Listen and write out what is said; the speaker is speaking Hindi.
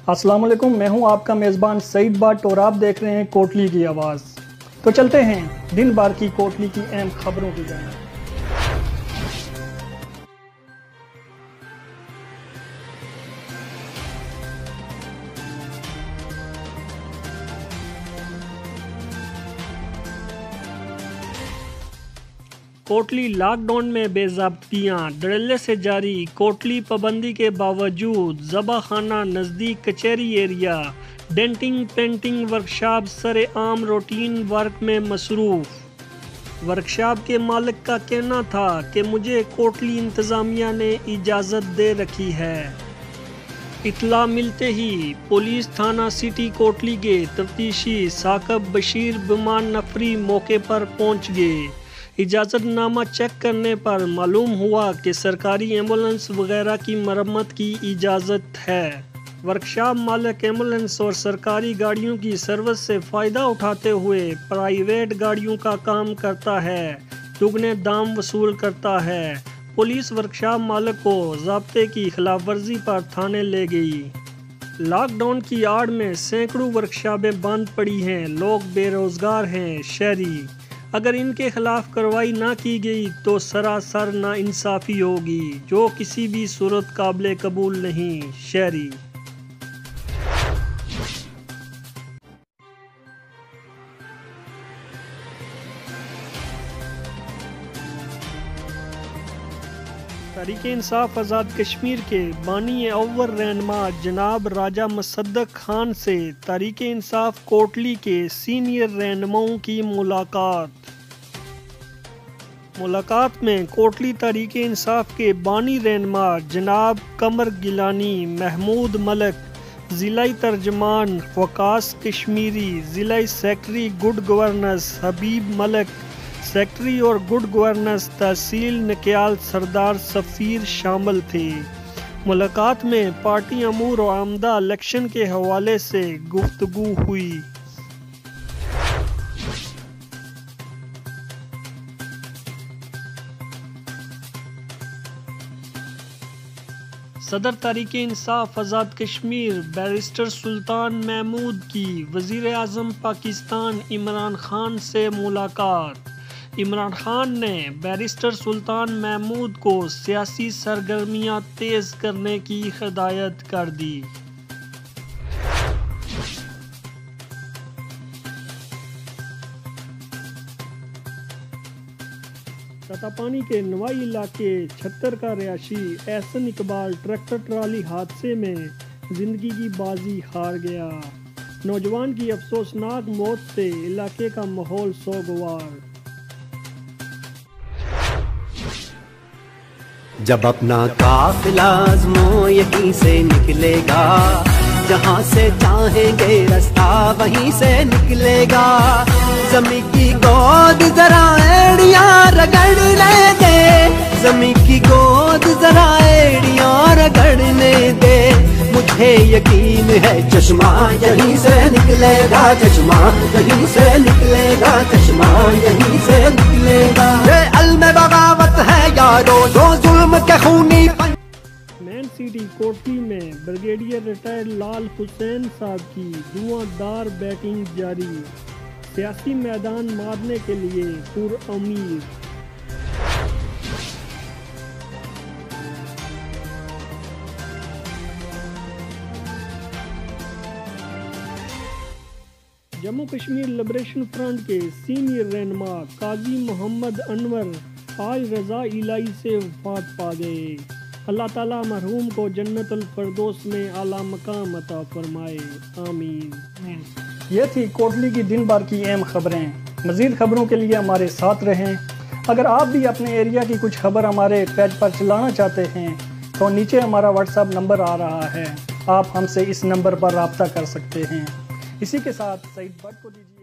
अस्सलाम वालेकुम, मैं हूं आपका मेज़बान सईद भट्ट और आप देख रहे हैं कोटली की आवाज़। तो चलते हैं दिन भर की कोटली की अहम खबरों की जानिब। कोटली लॉकडाउन में बेज़ाब्तियाँ, धड़ल्ले से जारी कोटली पाबंदी के बावजूद ज़बाखाना नज़दीक कचहरी एरिया, डेंटिंग पेंटिंग वर्कशॉप सरेआम रूटीन वर्क में मसरूफ़। वर्कशॉप के मालिक का कहना था कि मुझे कोटली इंतज़ामिया ने इजाज़त दे रखी है। इत्तला मिलते ही पुलिस थाना सिटी कोटली के तफ्तीशी साकब बशीर बिमान नफरी मौके पर पहुंच गए। इजाज़तनामा चेक करने पर मालूम हुआ कि सरकारी एम्बुलेंस वगैरह की मरम्मत की इजाज़त है। वर्कशॉप मालिक एम्बुलेंस और सरकारी गाड़ियों की सर्विस से फ़ायदा उठाते हुए प्राइवेट गाड़ियों का काम करता है, दुगने दाम वसूल करता है। पुलिस वर्कशॉप मालिक को ज़ाब्ते की खिलाफ वर्जी पर थाने ले गई। लॉकडाउन की आड़ में सैकड़ों वर्कशॉपें बंद पड़ी हैं, लोग बेरोज़गार हैं। शहरी अगर इनके खिलाफ कार्रवाई ना की गई तो सरासर नाइंसाफ़ी होगी, जो किसी भी सूरत काबिल कबूल नहीं। शहरी तहरीक इंसाफ आज़ाद कश्मीर के बानी अव्वल रहनुमा जनाब राजा मुसद्दक खान से तहरीक इंसाफ कोटली के सीनियर रहनुमाओं की मुलाकात में कोटली तहरीक इंसाफ के बानी रहनुमा जनाब कमर गिलानी, महमूद मलक, ज़िलाई तर्जमान वकास कश्मीरी, ज़िलाई secretary good governance Habib Malak, secretary और गुड गवर्नेंस तहसील नक्याल सरदार सफ़ीर शामिल थे। मुलाकात में पार्टी अमूर और आमदा इलेक्शन के हवाले से गुफ्तगू हुई। सदर तहरीक इंसाफ आज़ाद कश्मीर बैरिस्टर सुल्तान महमूद की वज़ीर आज़म पाकिस्तान इमरान खान से मुलाकात। इमरान खान ने बैरिस्टर सुल्तान महमूद को सियासी सरगर्मियां तेज़ करने की हिदायत कर दी। ततापानी के नवाई इलाके 76 का रिहायशी एहसन इकबाल ट्रैक्टर ट्राली हादसे में जिंदगी की बाजी हार गया। नौजवान की अफसोसनाक मौत से इलाके का माहौल सोगवार। जब अपना काफिला आज़मो यहीं से निकलेगा, जहाँ से चाहेंगे रास्ता वहीं से निकलेगा। ज़मीं की गोद जरा एड़ियाँ रगड़ने दे, ज़मीं की गोद जरा एड़ियाँ रगड़ने दे। मुझे यकीन है चश्मा यहीं से निकलेगा, चश्मा यहीं से निकलेगा, चश्मा यहीं से निकलेगा। ये अल्म बगावत है यारो जो जुल्म के खूनी। मैन सिटी कोटली में ब्रिगेडियर रिटायर्ड लाल हुसैन साहब की धुआंधार बैटिंग जारी, सियासी मैदान मारने के लिए पुरउम्मीद। जम्मू कश्मीर लिबरेशन फ्रंट के सीनियर रहनुमा काजी मोहम्मद अनवर आज रज़ा इलाही से वफ़ात पा गए। अल्लाह ताला मरहूम को जन्नतुल फरदौस में आला मकाम अता फरमाए, आमीन। ये थी कोटली की दिन भर की अहम खबरें। मज़ीद खबरों के लिए हमारे साथ रहें। अगर आप भी अपने एरिया की कुछ खबर हमारे पेज पर चलाना चाहते हैं तो नीचे हमारा व्हाट्सएप नंबर आ रहा है, आप हमसे इस नंबर पर रब्ता कर सकते हैं। इसी के साथ सईद भट्ट को दीजिए।